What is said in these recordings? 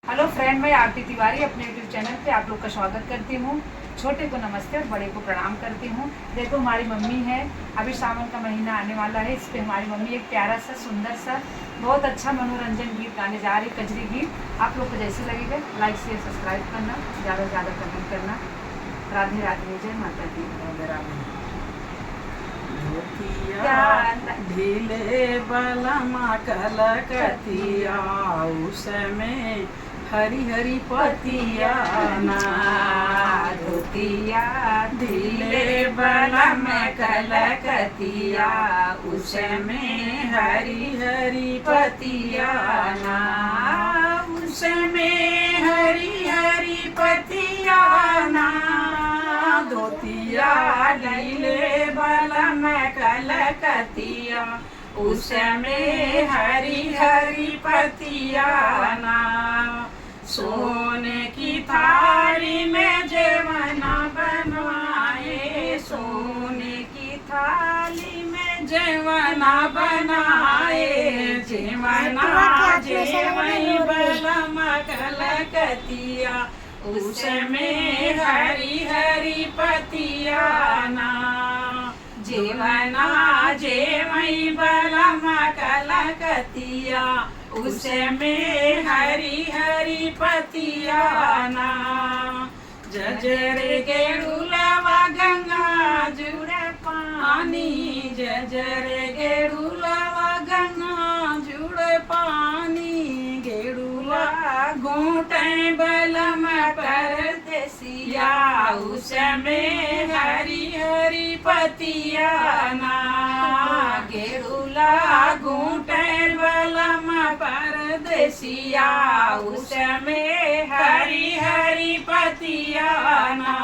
Hello friend, मैं आरती तिवारी अपने YouTube channel पे आप लोग का स्वागत करती हूँ। छोटे को नमस्ते और बड़े को प्रणाम करती हूँ। देखो हमारी मम्मी है, अभी सावन का महीना आने वाला है, इस पे हमारी मम्मी एक प्यारा सा सुंदर सा बहुत अच्छा मनोरंजन गीत गाने जा रही, कजरी गीत। आप लोग को जैसे लगेगा लाइक शेयर सब्सक्राइब करना, ज़्यादा से ज़्यादा कमेंट करना। राधे राधे, जय माता दी। ढीले बलमा कलकतिया उसमें हरी हरी पतिया ना धोतिया ढीले बलम कलकतिया उसमें हरी हरी पतिया ना उसमें हरी हरी पतिया ना धोतिया ढीले बलम कलकतिया उसमें हरी हरी पतिया ना सोने की थाली में जेवना बनवाए सोने की थाली में जेवना बनाए जेवना जेवई बलम कलकतिया उसमें हरी हरी पतिया ना जेवना जेवई बलम कलकतिया उसमें हरी हरी पतिया ना जजरे गेरुलवा गंगा जुड़े पानी जजरे गेरुलवा गंगा जुड़े पानी गेरुला घूटे बलम परदेसिया उसमें हरी हरी पतिया ना गेरुला घूटे बलम परदेसिया उसमें हरी हरी पतिया ना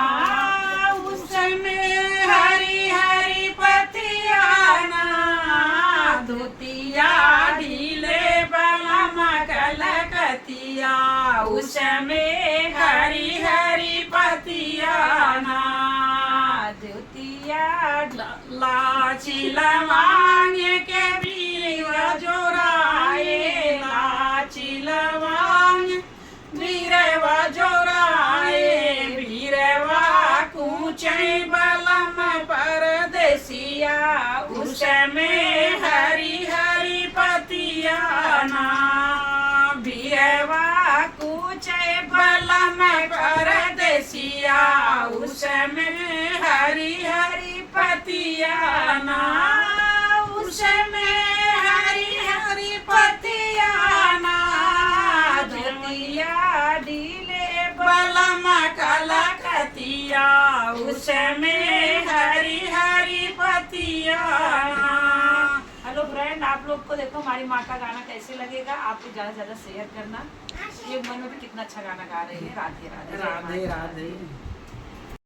उसमें हरी हरी पतिया ना धोतिया ढीले बलम कलकतिया उसमें हरी हरी पतिया ना धोतिया लाची लवांग के बीरवा जोराए लाची लवांग बीरवा जोराए बीरवा कूचे बलम परदेसिया उसमें हरी हरी पतिया ना बीरवा कूचे बलम परदेसिया उसमें हरी हरी पतिया ना उसमें हरी हरी पतिया ना धोतिया ढीले बलम कलकतिया उसमें हरी हरी पतिया ना। हेलो फ्रेंड, आप लोग को देखो हमारी माँ का गाना कैसे लगेगा, आप लोग ज़्यादा से ज़्यादा शेयर करना। ये मन में भी कितना अच्छा गाना गा रही है। राधे राधे, राधे राधे।